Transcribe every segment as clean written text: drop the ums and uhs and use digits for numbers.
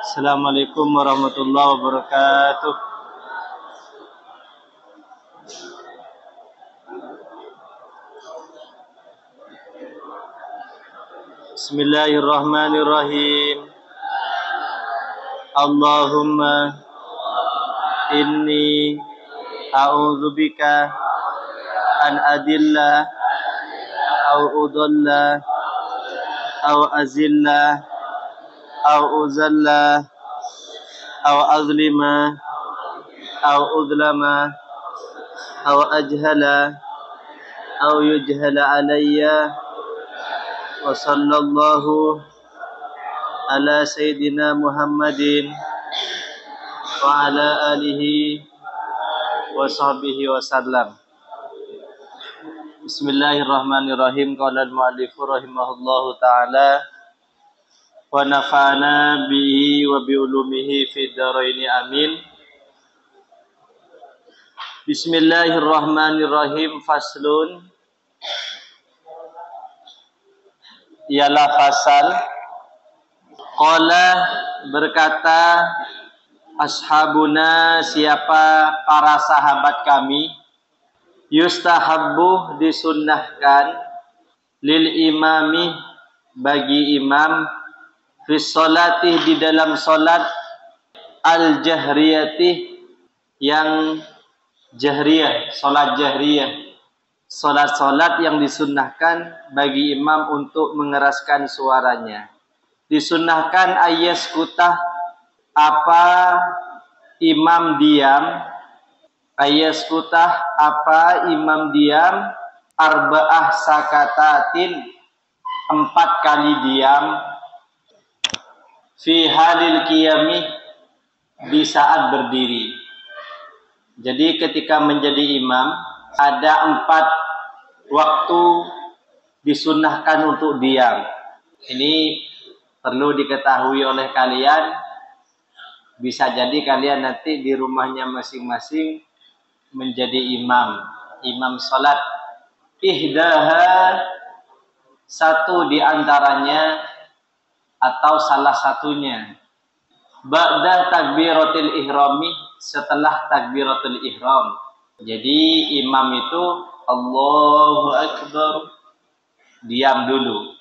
Assalamualaikum warahmatullahi wabarakatuh. Bismillahirrahmanirrahim. Allahumma inni a'udzubika an adilla au udalla au azilla au uzalla au azlima au udlama au ajhala au yujhala alayya. Wa sallallahu ala sayyidina Muhammadin wa ala alihi wa sahbihi wa sallam. Bismillahirrahmanirrahim. Qala al-mu'allifu rahimahullahu ta'ala wa nafa'ana bihi wa bi ulumihi fid dharaini amin. Bismillahirrahmanirrahim. Faslun, ialah fasal. Qala, berkata ashabuna, siapa para sahabat kami, yustahabbu, disunnahkan, lil imami, bagi imam, fis sholati, di dalam solat, al jahriyati, yang jahriyah, solat jahriyah, solat-solat yang disunnahkan bagi imam untuk mengeraskan suaranya. Disunnahkan ayas kutah, apa imam diam, ayas kutah, apa imam diam, arba'ah sakatatin, 4 kali diam, fi halil qiyami, di saat berdiri. Jadi ketika menjadi imam, ada 4 waktu disunnahkan untuk diam. Ini perlu diketahui oleh kalian. Bisa jadi kalian nanti di rumahnya masing-masing menjadi imam salat. Ihdaha, satu di antaranya atau salah satunya, ba'da takbiratul ihrami, setelah takbiratul ihram. Jadi imam itu Allahu Akbar, diam dulu.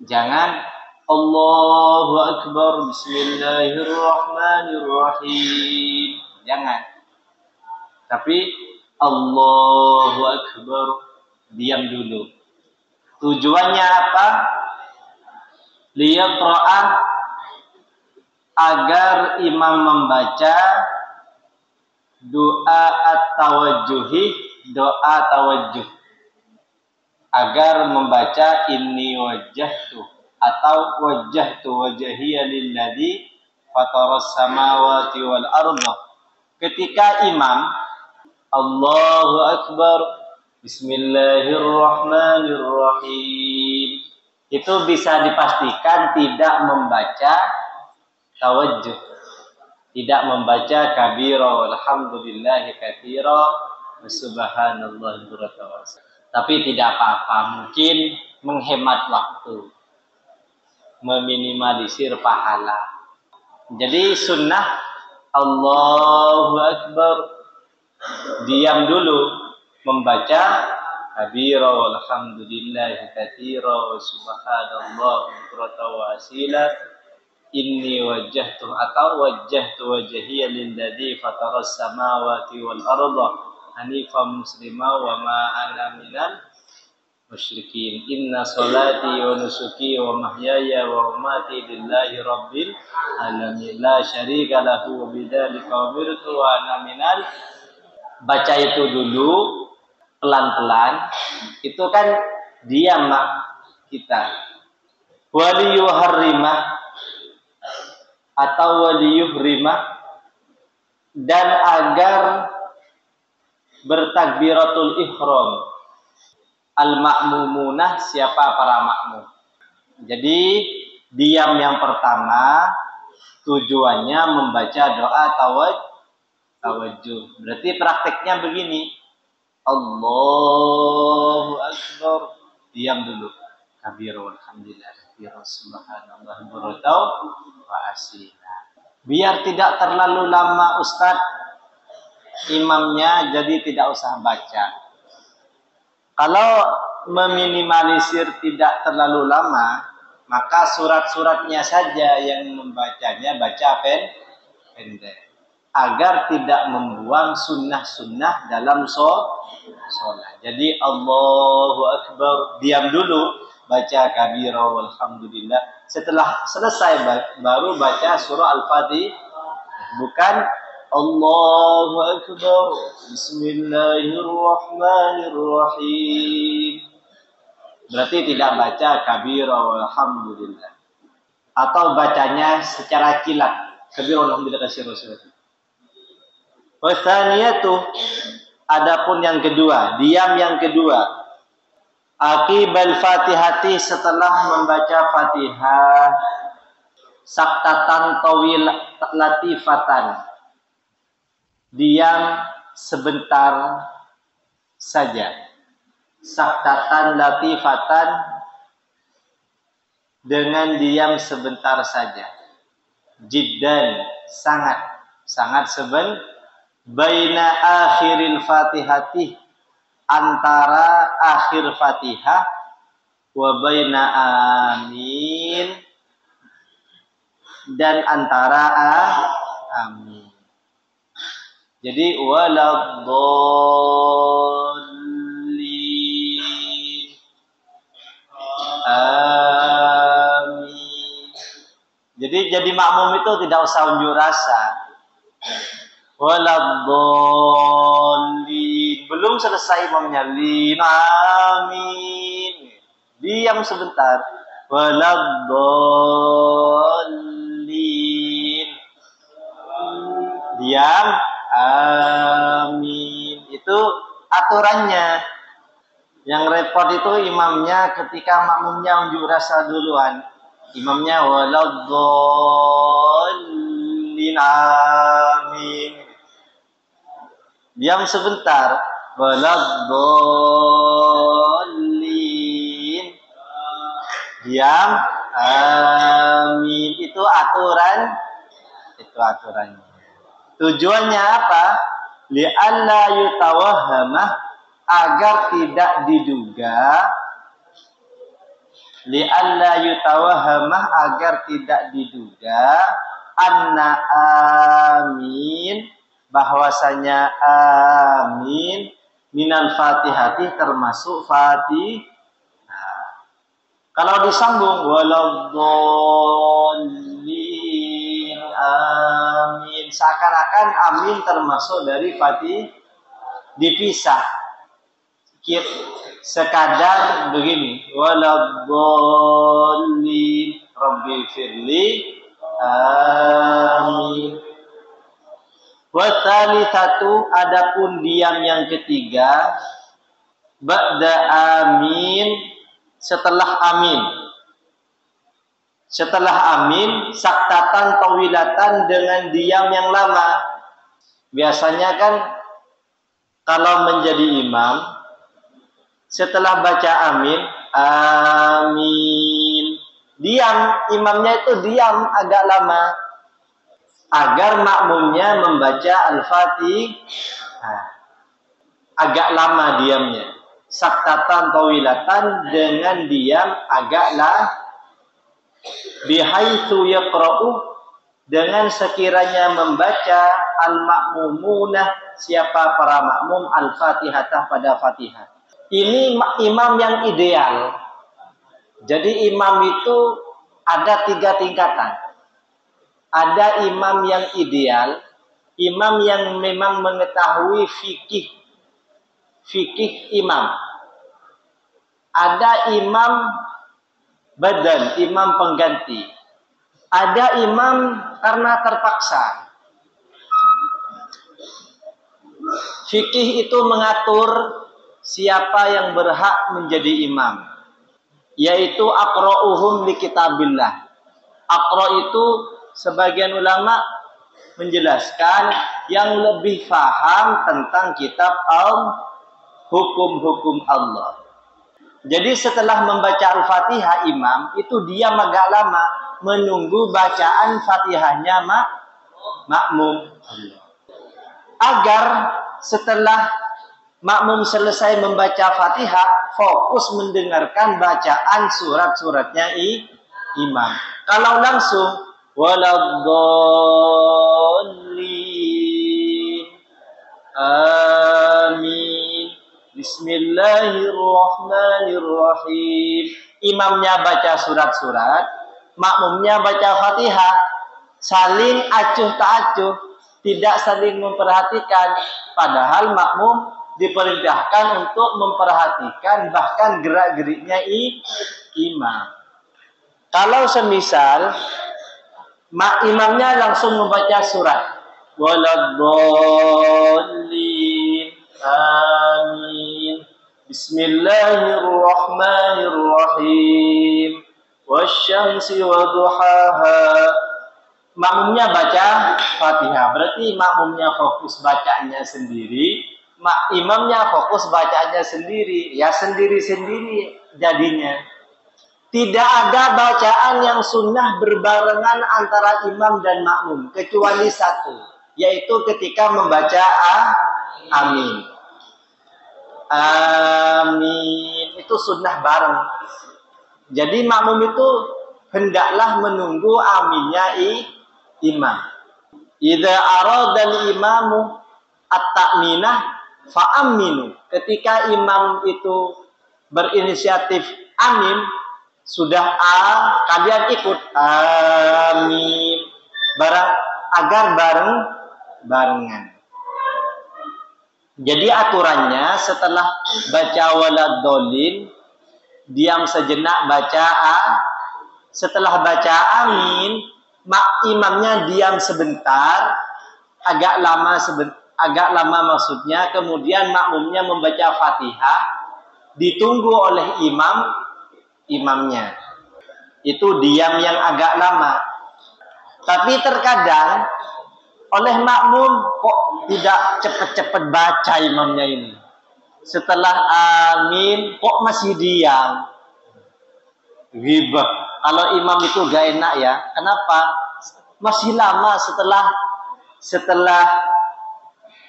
Jangan Allahu Akbar Bismillahirrahmanirrahim, jangan. Tapi Allahu Akbar, diam dulu. Tujuannya apa? Liyaqra'ah, agar imam membaca doa at-tawajjuhi, doa tawajjuh, agar membaca inni wajjahtu atau wajjahtu wajhiya lilladzi fataras samawati wal ardh. Ketika imam Allahu Akbar Bismillahirrahmanirrahim, itu bisa dipastikan tidak membaca tawajjuh, tidak membaca kabira walhamdulillahi katsira wa subhanallahi bukratan. Tapi tidak apa-apa, mungkin menghemat waktu, meminimalisir pahala. Jadi sunnah Allahu Akbar, diam dulu, membaca kabira walhamdulillahi katsira wa subhanallahi bukratan wa asila, inni wajjahtu atau wajjahtu wajhiya lilladzi fataras samawati wal arda hanifan muslima wa ma ana minal musyrikin. Inna salati wa nusuki wa mahyaya wa mamati lillahi rabbil alamin la syarika lahu wa bidzalika umirtu wa ana minal. Baca itu dulu pelan-pelan, itu kan diam kita. Waliyuharrimah atau waliyuhrimah, dan agar bertakbiratul ihram al-ma'mumunah, siapa para makmum. Jadi diam yang pertama tujuannya membaca doa tawajjuh. Berarti prakteknya begini, Allahu Akbar, diam dulu. kabira walhamdulillah katsira subhanallah buratau wa asila. Biar tidak terlalu lama Ustadz imamnya, jadi tidak usah baca. Kalau meminimalisir tidak terlalu lama, maka surat-suratnya saja yang membacanya baca pendek. Agar tidak membuang sunnah-sunnah dalam sholat. Jadi Allahu Akbar, diam dulu, baca kabira walhamdulillah. Setelah selesai baru baca surah Al-Fatihah. Bukan Allahu Akbar, Bismillahirrahmanirrahim. Berarti tidak baca kabira walhamdulillah. Atau bacanya secara kilat. Kabira walhamdulillah katsira. Wasaniyatu, adapun yang kedua, diam yang kedua. Aqibal Fatihati, setelah membaca Fatihah, saktatan tawil latifatan, diam sebentar saja. Saktatan latifatan, dengan diam sebentar saja. Jiddan, sangat sebentar. Baina akhiril Fatihati, antara akhir Fatihah, wa baina amin, dan antara amin. Jadi waladdallin, amin. Jadi makmum itu tidak usah unjuk rasa. Waladdallin, belum selesai imamnya, amin, diam sebentar. Waladdallin, diam, amin. Itu aturannya. Yang repot itu imamnya ketika makmumnya unjuk rasa duluan. Imamnya waladdallin, amin, diam sebentar. Waladdallin, diam, amin. Itu aturannya. Tujuannya apa? Li'alla yutawahhamah, agar tidak diduga. Li'alla yutawahhamah, agar tidak diduga. Anna amin, bahwasanya amin minal Fatihati, termasuk Fatihah. Kalau disambung waladdallin, amin, seakan-akan amin termasuk dari Fatihah. Dipisah sekadar begini, waladdallin rabbi firli, amin. Wasalitsatu, adapun diam yang ketiga, ba'da amin, setelah amin. Setelah amin, saktatan tawilatan, dengan diam yang lama. Biasanya kan kalau menjadi imam, setelah baca amin, amin, diam, imamnya itu diam agak lama, agar makmumnya membaca Al-Fatihah. Agak lama diamnya. Saktatan tawilatan, dengan diam agaklah. Bihaitsu yaqra'u, dengan sekiranya membaca al-ma'mumunah, siapa para makmum, al-Fatihah, pada Fatihah. Ini imam yang ideal. Jadi imam itu ada 3 tingkatan. Ada imam yang ideal, imam yang memang mengetahui fikih imam. Ada imam badal, imam pengganti. Ada imam karena terpaksa. Fikih itu mengatur siapa yang berhak menjadi imam, yaitu aqra'uhum li kitabillah. Aqra' itu sebagian ulama menjelaskan yang lebih paham tentang kitab hukum-hukum Allah. Jadi setelah membaca Al-Fatihah imam itu diam agak lama menunggu bacaan Fatihahnya makmum. Agar setelah makmum selesai membaca Fatihah, fokus mendengarkan bacaan surat-suratnya imam. Kalau langsung waladdallin, amin, bismillahirrahmanirrahim. Imamnya baca surat-surat, makmumnya baca Fatihah, saling acuh tak acuh, tidak saling memperhatikan. Padahal makmum diperintahkan untuk memperhatikan bahkan gerak-geriknya imam. Kalau semisal imamnya langsung membaca surat waladdallin, amin, bismillahirrahmanirrahim, wasyamsi waduhaha, makmumnya baca Fatihah, berarti makmumnya fokus bacanya sendiri, imamnya fokus bacaannya sendiri, ya sendiri-sendiri jadinya. Tidak ada bacaan yang sunnah berbarengan antara imam dan makmum kecuali satu, yaitu ketika membaca amin. Amin itu sunnah bareng. Jadi makmum itu hendaklah menunggu aminnya imam. Idza aradal imamu at-ta'minah fa'aminu. Ketika imam itu berinisiatif amin, sudah kalian ikut amin agar barengan. Jadi aturannya setelah baca waladdallin diam sejenak baca setelah baca amin, imamnya diam sebentar, agak lama maksudnya, kemudian makmumnya membaca Fatihah, ditunggu oleh imamnya. Itu diam yang agak lama. Tapi terkadang oleh makmum kok tidak cepat-cepat baca imamnya ini. Setelah amin kok masih diam. Ghibah. Kalau imam itu gak enak ya. Kenapa? Masih lama setelah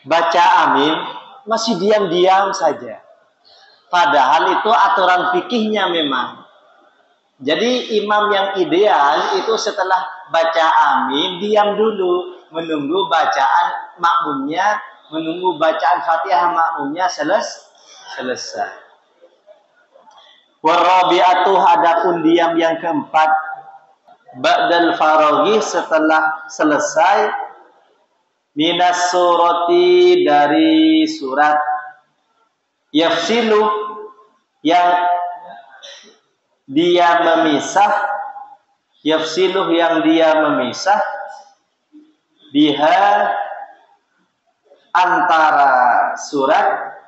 baca amin masih diam-diam saja. Padahal itu aturan fikihnya memang. Jadi imam yang ideal itu setelah baca amin diam dulu, menunggu bacaan makmumnya, menunggu bacaan Fatihah makmumnya selesai. Warabi'atuh, adapun diam yang keempat, ba'dal faraghi, setelah selesai, minas surati, dari surat, yafsilu, yang dia memisah, yafsiluh yang dia memisah, biha antara surat,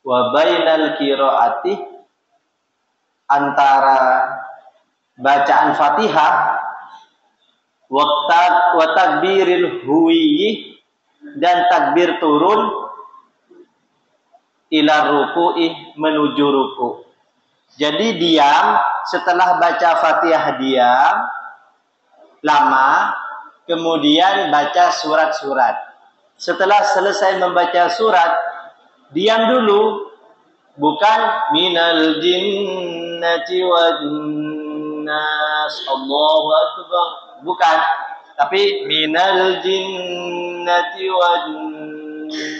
wa bainal qiraati, antara bacaan Fatihah, wa takbiril huwiyih, dan takbir turun, ila ruku'ih, menuju ruku'. Jadi diam, setelah baca Fatihah diam lama, kemudian baca surat-surat. Setelah selesai membaca surat, diam dulu, bukan minal jinnati wan nas, Allahu akbar, bukan, tapi minal jinnati wan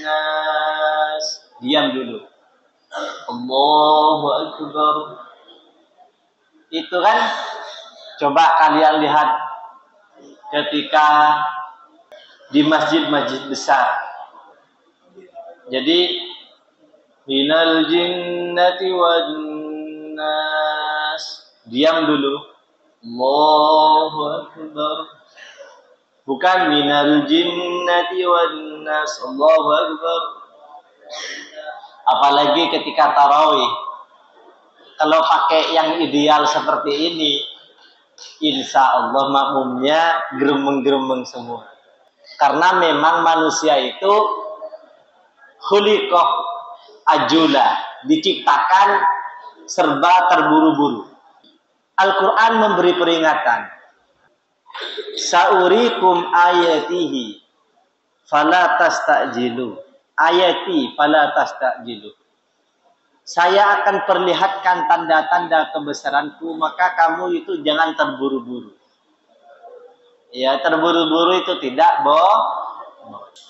nas, diam dulu, Allahu akbar. Itu kan, coba kalian lihat ketika di masjid-masjid besar. Jadi minal jinnati wan nas, diam dulu, Allahu akbar, bukan minal jinnati wan nas, Allahu akbar. Apalagi ketika tarawih, kalau pakai yang ideal seperti ini, insya Allah makmumnya geremeng-geremeng semua. Karena memang manusia itu khuliqah ajula, diciptakan serba terburu-buru. Al-Quran memberi peringatan. Sa'urikum ayatihi fala tastajilu. Ayati fala tastajilu. Saya akan perlihatkan tanda-tanda kebesaranku, maka kamu itu jangan terburu-buru. Ya, terburu-buru itu tidak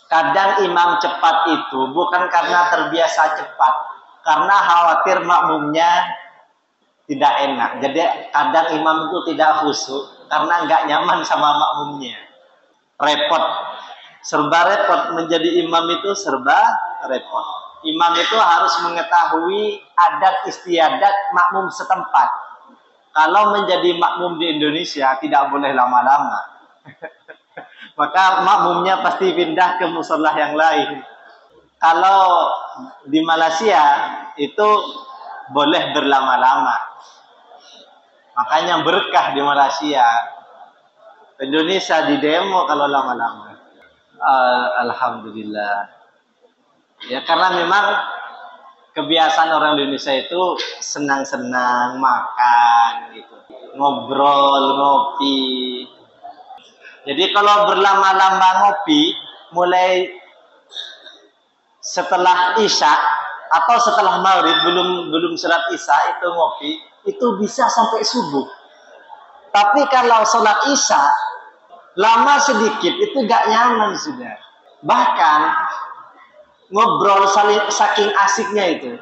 Kadang imam cepat itu bukan karena terbiasa cepat, karena khawatir makmumnya tidak enak. Jadi kadang imam itu tidak khusyuk karena nggak nyaman sama makmumnya. Repot, serba repot. Menjadi imam itu serba repot. Imam itu harus mengetahui adat istiadat makmum setempat. Kalau menjadi makmum di Indonesia tidak boleh lama-lama. Maka makmumnya pasti pindah ke musola yang lain. Kalau di Malaysia itu boleh berlama-lama. Makanya berkah di Malaysia. Indonesia di demo kalau lama-lama. Alhamdulillah. Ya karena memang kebiasaan orang Indonesia itu senang-senang makan gitu. Ngobrol, ngopi. Jadi kalau berlama-lama ngopi, mulai setelah Isya atau setelah Maghrib, belum sholat Isya itu ngopi, itu bisa sampai subuh. Tapi kalau sholat Isya lama sedikit itu gak nyaman sudah. Bahkan ngobrol saking asiknya itu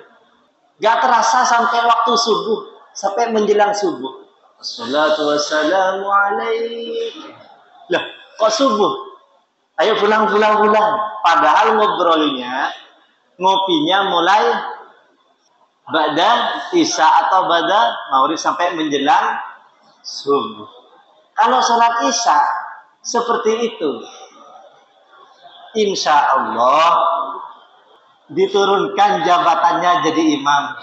gak terasa sampai waktu subuh, sampai menjelang subuh. Assalatu wassalamu alaik. Lah, kok subuh? Ayo pulang. Padahal ngopinya mulai ba'da Isya atau ba'da Maghrib sampai menjelang subuh. Kalau sholat Isya seperti itu, insya Allah diturunkan jabatannya jadi imam.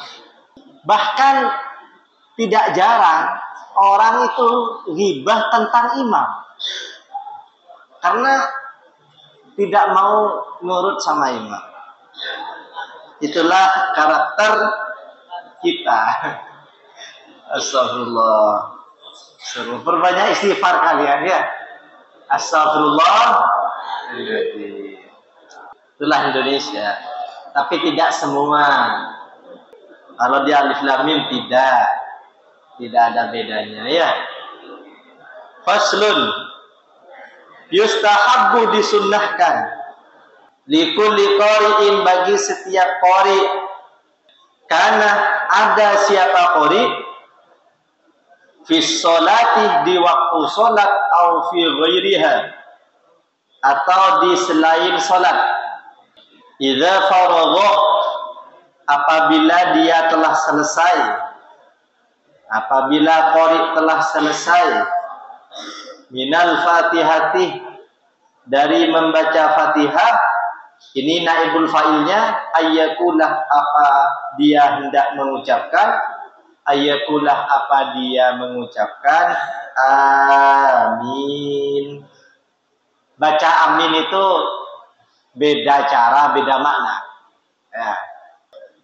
Bahkan tidak jarang orang itu ghibah tentang imam. Karena tidak mau nurut sama imam. Itulah karakter kita. Astagfirullah. Perbanyak istighfar kalian ya. Astagfirullah. Itulah Indonesia. Tapi tidak semua. Kalau di Alif Lam Mim tidak ada bedanya ya. Faslun. Yustahabbu disunnahkan likulli qari'in bagi setiap qari, karena ada siapa qari fi sholati di waktu salat atau fi ghairiha atau di selain salat, idza faragha apabila dia telah selesai, apabila qari telah selesai minal fatihati dari membaca Fatihah. Ini naibul fa'ilnya ayyakulah apa dia hendak mengucapkan, ayyakulah apa dia mengucapkan amin. Baca amin itu beda cara, beda makna ya.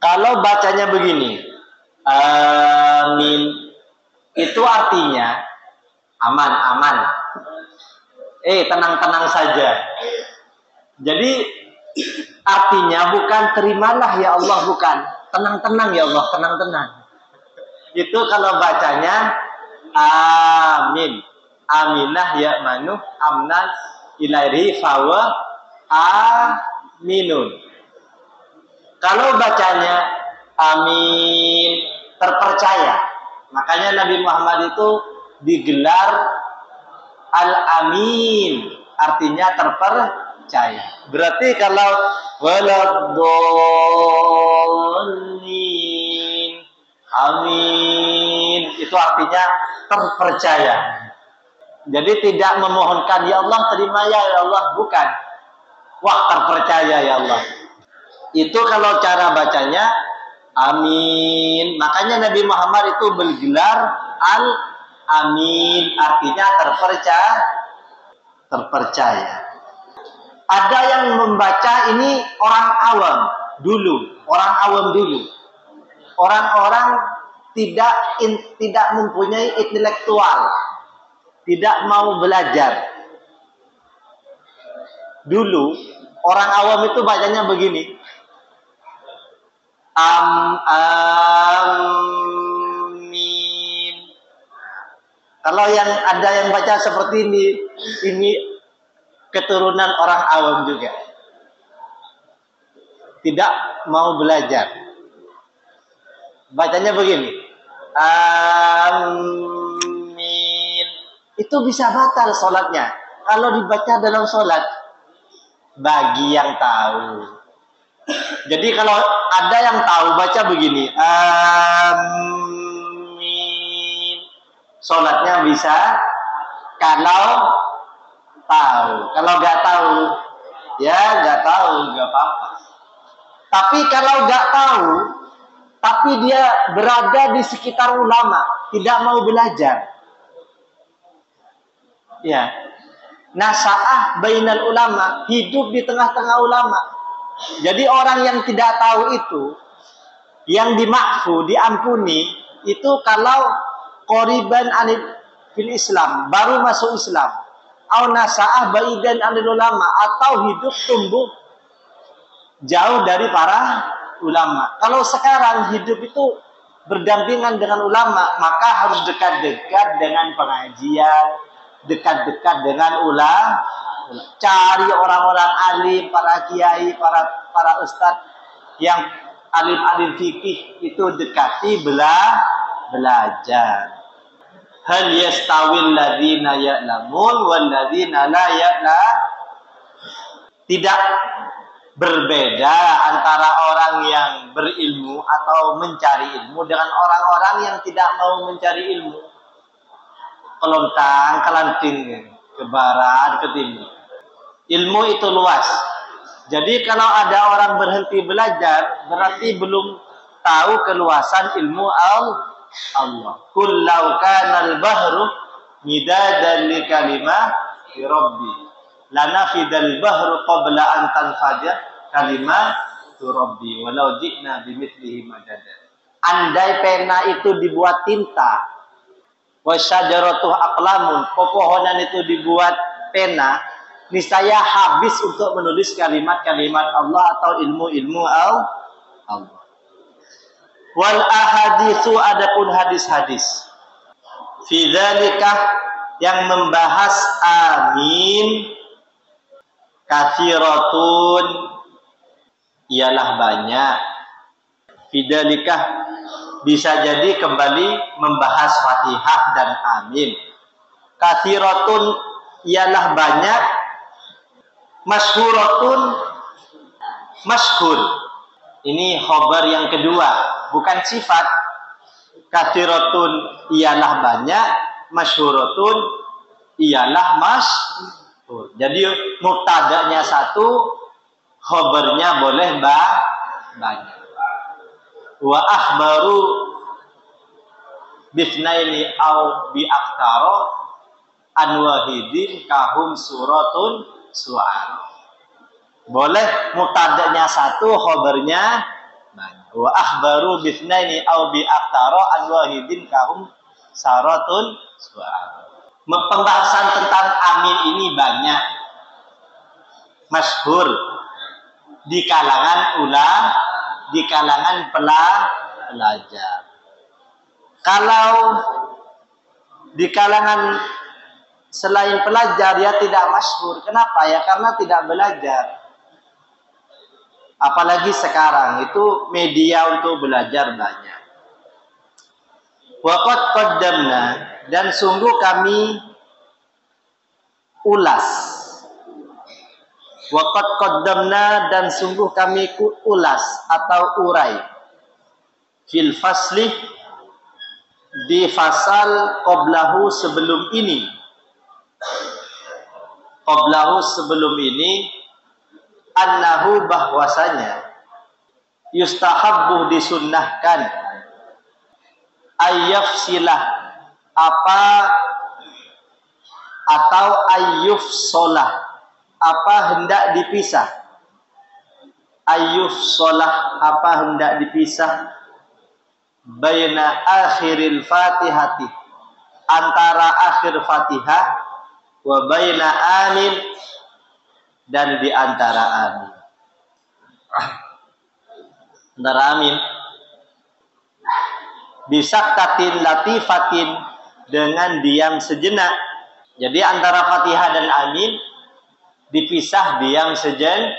Kalau bacanya begini amin, itu artinya aman. Tenang-tenang saja. Jadi artinya bukan terimalah ya Allah, bukan tenang-tenang ya Allah, tenang-tenang. Itu kalau bacanya amin. Aminah ya manu amnan ilaihi fawa aminun. Kalau bacanya amin terpercaya. Makanya Nabi Muhammad itu digelar Al-Amin, artinya terpercaya. Berarti kalau waladhdallin, amin, itu artinya terpercaya. Jadi tidak memohonkan ya Allah terima ya Allah, bukan. Wah, terpercaya ya Allah. Itu kalau cara bacanya amin. Makanya Nabi Muhammad itu bergelar Al-Amin, artinya terpercaya. Ada yang membaca ini orang awam dulu. orang-orang tidak mempunyai intelektual, tidak mau belajar. Dulu orang awam itu bacanya begini. Amin. Kalau yang ada yang baca seperti ini keturunan orang awam juga. Tidak mau belajar. Bacanya begini. Amin. Itu bisa batal sholatnya. Kalau dibaca dalam sholat, bagi yang tahu. Jadi kalau ada yang tahu baca begini, amin. Sholatnya bisa. Kalau tahu. Kalau nggak tahu, ya nggak tahu, nggak apa-apa. Tapi kalau nggak tahu, tapi dia berada di sekitar ulama, tidak mau belajar, ya, nasa'ah bainal ulama, hidup di tengah-tengah ulama. Jadi orang yang tidak tahu itu, yang dimakfu, diampuni, itu kalau qoriban anil fil Islam, baru masuk Islam, au nasa'ah baidan anil ulama, atau hidup tumbuh jauh dari para ulama. Kalau sekarang hidup itu berdampingan dengan ulama, maka harus dekat-dekat dengan pengajian, dekat-dekat dengan ulama, cari orang-orang alim, para kiai, para ustadz yang alim-alim fikih, itu dekati, belajar. Hal yastawil ladzina ya'lamun wal ladzina la ya'lam. Tidak berbeda antara orang yang berilmu atau mencari ilmu dengan orang-orang yang tidak mau mencari ilmu. Kelontang, kelanting, ke barat, ke timur. Ilmu itu luas. Jadi kalau ada orang berhenti belajar, berarti belum tahu keluasan ilmu Allah. Qul law kana al-bahru midadan li kalimati rabbi lanafidal bahru qabla an tanfada kalimatu rabbi walau ji'na bimithlihi madada. Andai pena itu dibuat tinta, wasyajaratuh aqlamun, pepohonan itu dibuat pena, niscaya habis untuk menulis kalimat-kalimat Allah atau ilmu-ilmu Allah. Wal ahaditsu, adapun hadis-hadis, fi dzalika, yang membahas amin, katsiratun, ialah banyak. Fi dzalika bisa jadi kembali membahas Fatihah dan amin. Katsiratun ialah banyak. Masyhuratun, masyhur. Ini khabar yang kedua, bukan sifat. Katsiratun ialah banyak, masyhuratun ialah masyhur. Jadi mubtada'nya satu, khabarnya boleh banyak. Wa akhbaru bithnaini au bi aktsara an wahidin kahum suratun su'ar. Boleh mubtada'nya satu, khabarnya banyak. Wa akhbaru bithnaini au bi aktsara an wahidin kahum suratun su'ar. Pembahasan tentang amin ini banyak, masyhur di kalangan ulama, di kalangan pelajar. Kalau di kalangan selain pelajar, ya tidak masyhur. Kenapa? Ya karena tidak belajar. Apalagi sekarang itu media untuk belajar banyak. Waqad qaddamna, dan sungguh kami ulas. Waqad qaddamna, dan sungguh kami ulas atau urai. Fil fasli, di fasal qablahu, sebelum ini. Qablahu, sebelum ini, annahu, bahwasanya, yustahabbu, disunnahkan, ayyafsilah, apa, atau ayyufsolah, apa hendak dipisah. Ayyufsolah, apa hendak dipisah. baina akhiril Fatihati, antara akhir Fatihah, wa baina amin, dan di antara amin. Antara amin bisaktatin latifatin, dengan diam sejenak. Jadi antara Fatihah dan amin dipisah diam sejenak.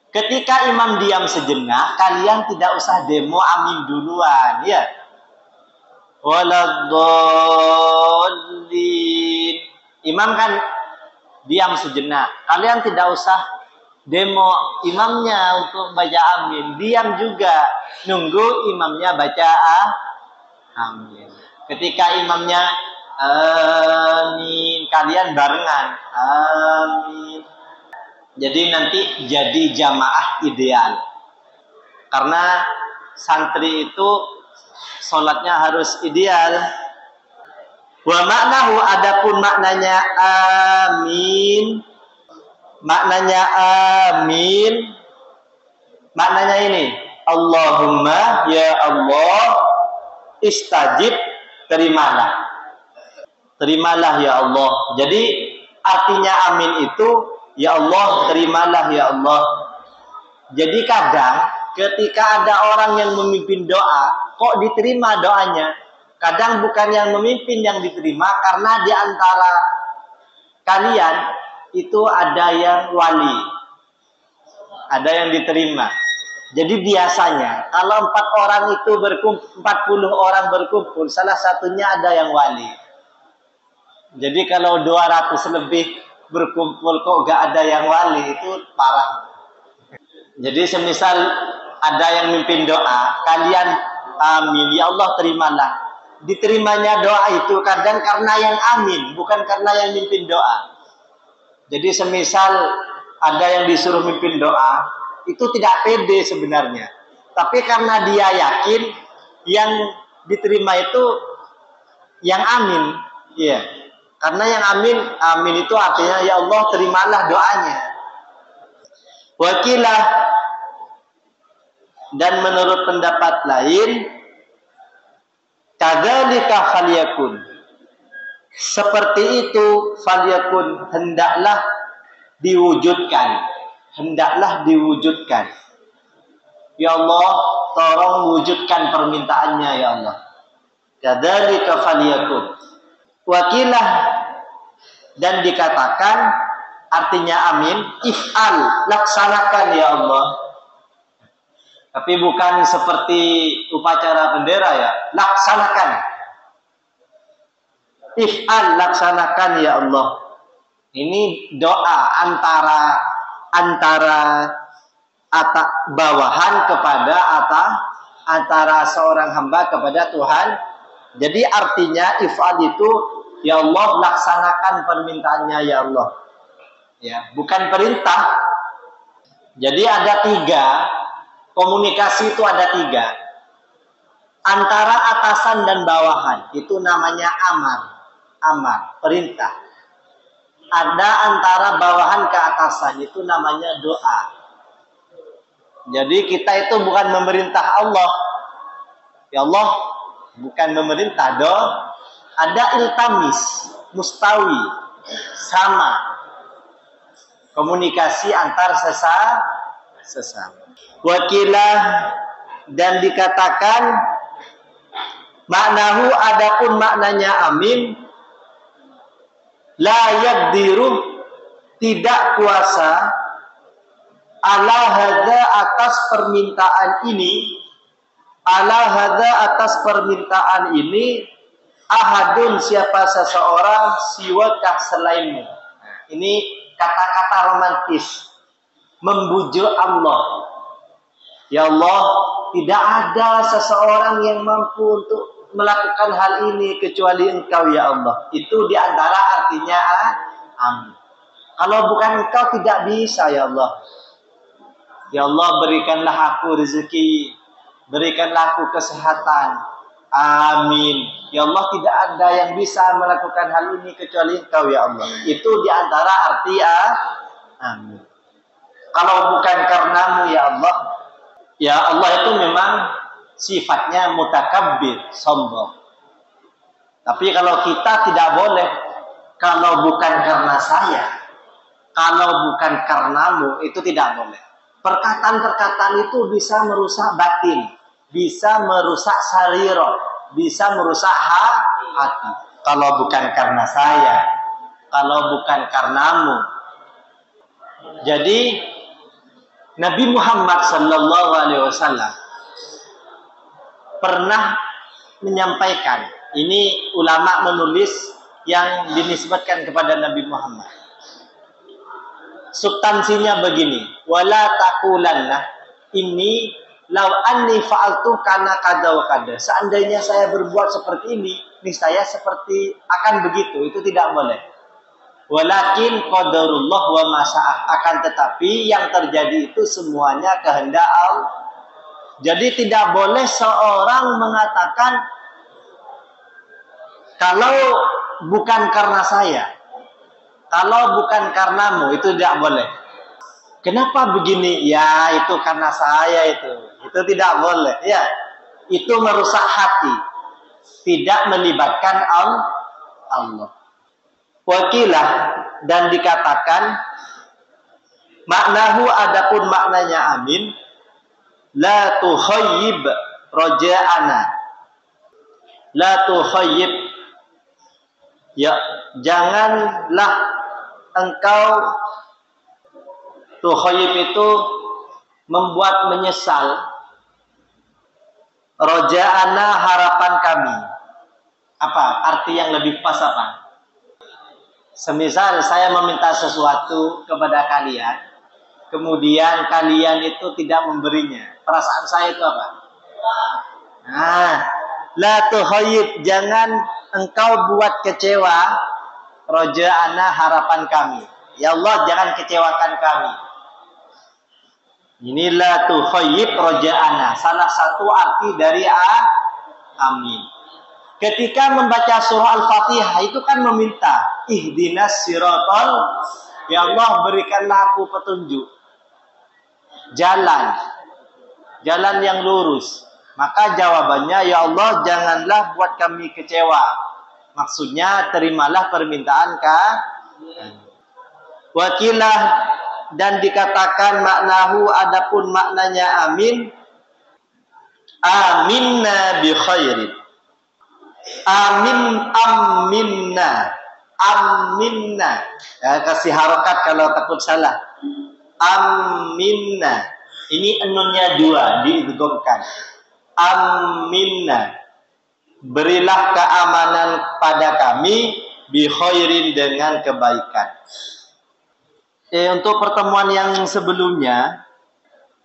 Ketika imam diam sejenak, kalian tidak usah demo amin duluan, ya. Waladdallin. Imam kan diam sejenak. Kalian tidak usah demo imamnya untuk baca amin. Diam juga, nunggu imamnya baca amin. Ketika imamnya amin, kalian barengan amin. Jadi nanti jadi jamaah ideal. Karena santri itu sholatnya harus ideal. Wa maknahu, adapun maknanya amin. Maknanya amin, maknanya ini, Allahumma, ya Allah, istajib, terimalah. Terimalah ya Allah. Jadi artinya amin itu, ya Allah, terimalah ya Allah. Jadi kadang ketika ada orang yang memimpin doa, kok diterima doanya? Kadang bukan yang memimpin yang diterima, karena di antara kalian itu ada yang wali, ada yang diterima. Jadi biasanya kalau 40 orang berkumpul, salah satunya ada yang wali. Jadi kalau 200 lebih berkumpul kok gak ada yang wali, itu parah. Jadi semisal ada yang mimpin doa, kalian amin, ya Allah terimalah. Diterimanya doa itu kadang karena yang amin, bukan karena yang mimpin doa. Jadi semisal ada yang disuruh mimpin doa, itu tidak pede sebenarnya. Tapi karena dia yakin yang diterima itu yang amin. Iya. Karena yang amin itu artinya ya Allah terimalah doanya. Wakilah, dan menurut pendapat lain, kadzalika falyakun, seperti itu, falyakun, hendaklah diwujudkan. Hendaklah diwujudkan. Ya Allah, tolong wujudkan permintaannya ya Allah. Kadzalika falyakun. Wakilah, dan dikatakan, artinya amin, if'al, laksanakan ya Allah. Tapi bukan seperti upacara bendera ya, laksanakan. If'al, laksanakan ya Allah. Ini doa antara bawahan kepada antara seorang hamba kepada Tuhan. Jadi artinya if'al itu ya Allah, laksanakan permintaannya ya Allah. Ya, bukan perintah. Jadi ada 3. Komunikasi itu ada 3. Antara atasan dan bawahan itu namanya amar, perintah. Ada antara bawahan ke atasan itu namanya doa. Jadi kita itu bukan memerintah Allah. Ya Allah, bukan memerintah doa. Ada iltamis, mustawi, sama. Komunikasi antar sesama. Wakilah, dan dikatakan, maknahu, adapun maknanya amin, la yaqdiru, tidak kuasa, ala hadza, atas permintaan ini, ala hadza, atas permintaan ini, ahadun, siapa seseorang, siwakah selainmu. Ini kata-kata romantis, membujuk Allah. Ya Allah, tidak ada seseorang yang mampu untuk melakukan hal ini kecuali Engkau ya Allah. Itu diantara artinya amin. Kalau bukan Engkau tidak bisa ya Allah. Ya Allah, berikanlah aku rezeki, berikanlah aku kesehatan. Amin. Ya Allah, tidak ada yang bisa melakukan hal ini kecuali Engkau ya Allah. Itu diantara arti amin. Kalau bukan karenamu ya Allah, ya Allah itu memang sifatnya mutakabbir, sombong. Tapi kalau kita tidak boleh, kalau bukan karena saya, kalau bukan karenamu, itu tidak boleh. Perkataan-perkataan itu bisa merusak batin, bisa merusak sariro, bisa merusak hati. Kalau bukan karena saya, kalau bukan karenamu. Jadi Nabi Muhammad sallallahu alaihi wasallam pernah menyampaikan, ini ulama menulis yang dinisbatkan kepada Nabi Muhammad. Substansinya begini, wala taqulanna ini lau anni fa'altu kana kada wa kada. Seandainya saya berbuat seperti ini, niscaya seperti akan begitu. Itu tidak boleh. Walakin qadarullah wa masa'ah. Akan tetapi yang terjadi itu semuanya kehendak Allah. Jadi tidak boleh seorang mengatakan kalau bukan karena saya, kalau bukan karenamu, itu tidak boleh. Kenapa begini? Ya, itu karena saya itu. Itu tidak boleh. Ya, itu merusak hati. Tidak melibatkan Allah. Wakilah dan dikatakan maknahu adapun maknanya amin la tukhayyib raja'ana. La tukhayyib, ya, janganlah engkau, tukhayyib itu membuat menyesal, raja'ana harapan kami. Apa arti yang lebih pas apa? Semisal saya meminta sesuatu kepada kalian, kemudian kalian itu tidak memberinya, perasaan saya itu apa? Nah, la tukhayyib, jangan engkau buat kecewa raja'ana harapan kami. Ya Allah, jangan kecewakan kami. Inilah tukhayyib raja'ana, salah satu arti dari amin. Ketika membaca surah Al-Fatihah itu kan meminta ihdinas siratal, ya Allah berikanlah aku petunjuk jalan yang lurus. Maka jawabannya, ya Allah janganlah buat kami kecewa. Maksudnya terimalah permintaan wakilah dan dikatakan maknahu adapun maknanya amin, aminna bi khairin. Aminna. Ya, kasih harokat kalau takut salah. Aminna. Ini enunnya dua, diidghamkan. Aminna. Berilah keamanan pada kami bi khairin, dengan kebaikan. Untuk pertemuan yang sebelumnya,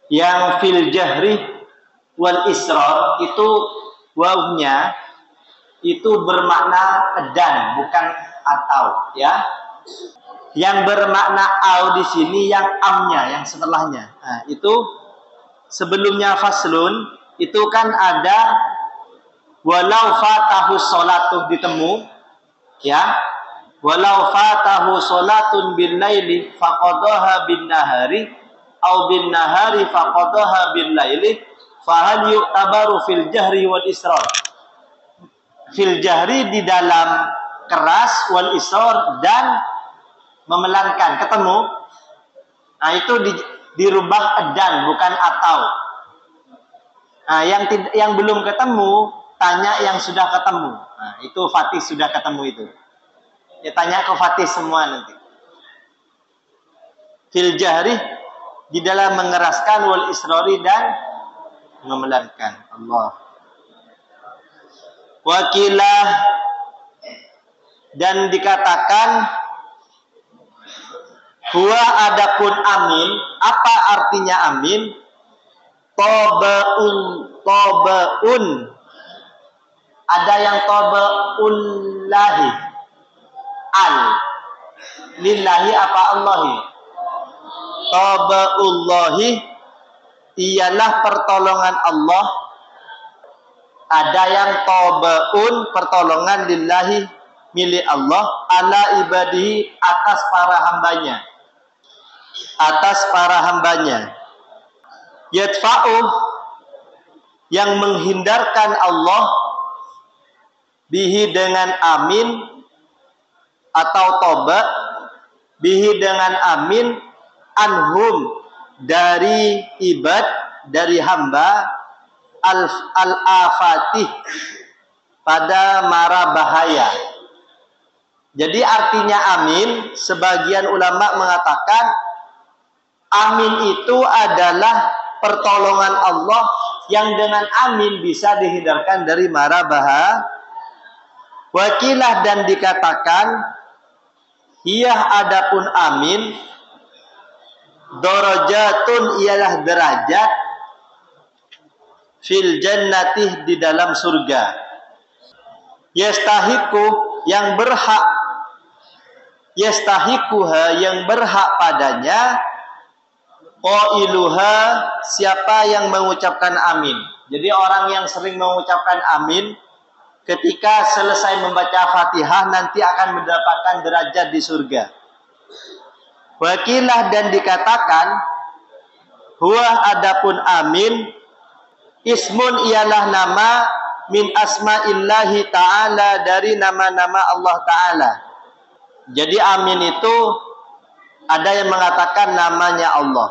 yang fil jahri wal israr, itu wawnya itu bermakna dan, bukan atau, ya. Yang bermakna au di sini yang amnya, yang setelahnya. Nah, itu sebelumnya faslun itu kan ada walau fatahu sholatu ditemu, ya. Walau fatahu sholatun bil laili faqadaha bin nahari au bin nahari faqadaha bil laili fahal yu'tabaru fil jahri wal israr. Fil jahri di dalam keras, wal israr dan memelankan, ketemu. Nah, itu dirubah dan, bukan atau. Nah, yang belum ketemu tanya yang sudah ketemu. Nah, itu Fatih sudah ketemu itu. Ya, tanya ke Fatih semua nanti. Fil jahri di dalam mengeraskan, wal israri dan memelankan. Allah. Wakilah dan dikatakan huwa adapun amin. Apa artinya amin? Tobaun. Ada yang tobaun lahi. Al lillahi apa Allahi? Tobaullahi ialah pertolongan Allah. Ada yang tobaun, pertolongan lillahi, milik Allah, ala ibadihi, atas para hambanya. Atas para hambanya. Yadfa'u yang menghindarkan Allah bihi dengan amin atau tobat, bihi dengan amin, anhum dari ibad, dari hamba, al-afatih pada mara bahaya. Jadi artinya amin, sebagian ulama mengatakan amin itu adalah pertolongan Allah yang dengan amin bisa dihindarkan dari mara bahaya. Wakilah dan dikatakan hiyah adapun amin, darajatun ialah derajat, fil jannati di dalam surga, yastahiku yang berhak, yastahikuha yang berhak padanya, qailuha siapa yang mengucapkan amin. Jadi orang yang sering mengucapkan amin ketika selesai membaca Fatihah nanti akan mendapatkan derajat di surga. Wakilah dan dikatakan huwa adapun amin, ismun ialah nama, min asma'illahi ta'ala dari nama-nama Allah ta'ala. Jadi amin itu ada yang mengatakan namanya Allah.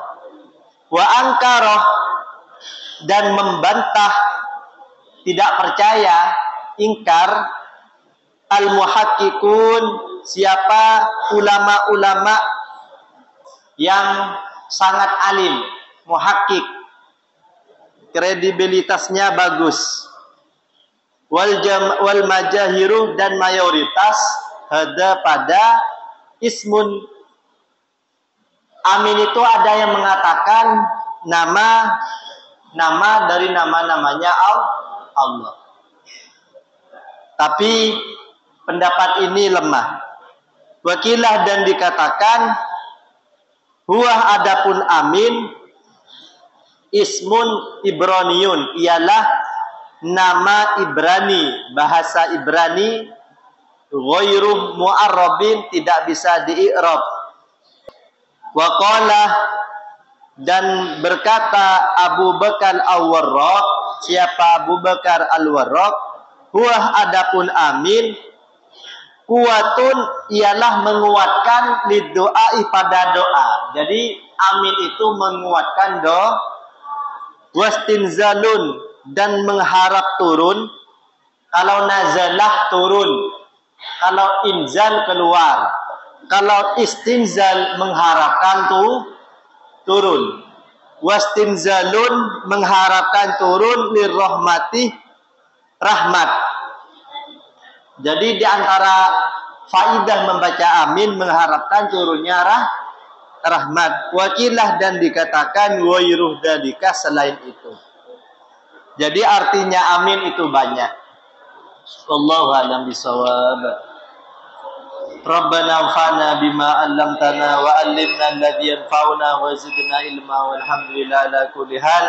Wa angkaroh dan membantah, tidak percaya, ingkar, al-muhakkikun siapa ulama-ulama yang sangat alim, muhakkik, kredibilitasnya bagus, wal majahiru dan mayoritas hada pada ismun. Amin itu ada yang mengatakan nama dari nama-namanya Allah. Tapi pendapat ini lemah. Wakilah dan dikatakan huwa adapun amin, ismun Ibraniyun ialah nama Ibrani, bahasa Ibrani, ghairu mu'arrabin tidak bisa di'rab. Wa qala dan berkata Abu Bakar Al-Warraq, siapa Abu Bakar Al-Warraq, huwa adapun amin, kuatun ialah menguatkan lidoai pada doa. Jadi amin itu menguatkan doa. Wastinzalun dan mengharap turun. Kalau nazalah turun, kalau inzal keluar, kalau istinzal mengharapkan turun. Wastinzalun mengharapkan turun, lirrahmati rahmat. Jadi di antara faidah membaca amin mengharapkan turunnya rahmat. Wakilah dan dikatakan wairuh dalika selain itu. Jadi artinya amin itu banyak. Wallahu a'lam bishawab. Rabbana anfa'na bima 'allamtana wa 'allimna alladhi yanfa'una wa zidna ilma walhamdulillahi ala kulli hal.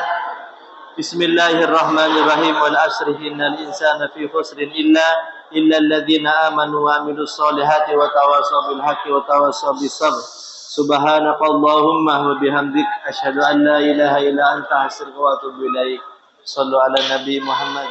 Bismillahirrahmanirrahim. Wal asri innal insana fi khusrin illa alladhina amanu wa amilus solihati wa tawasaw bil haqqi wa tawasaw bis sabr. Subhanakallahumma wa bihamdik asyhadu an la ilaha illa anta astaghfiruka wa atubu ilaik. Shallu ala nabi Muhammad.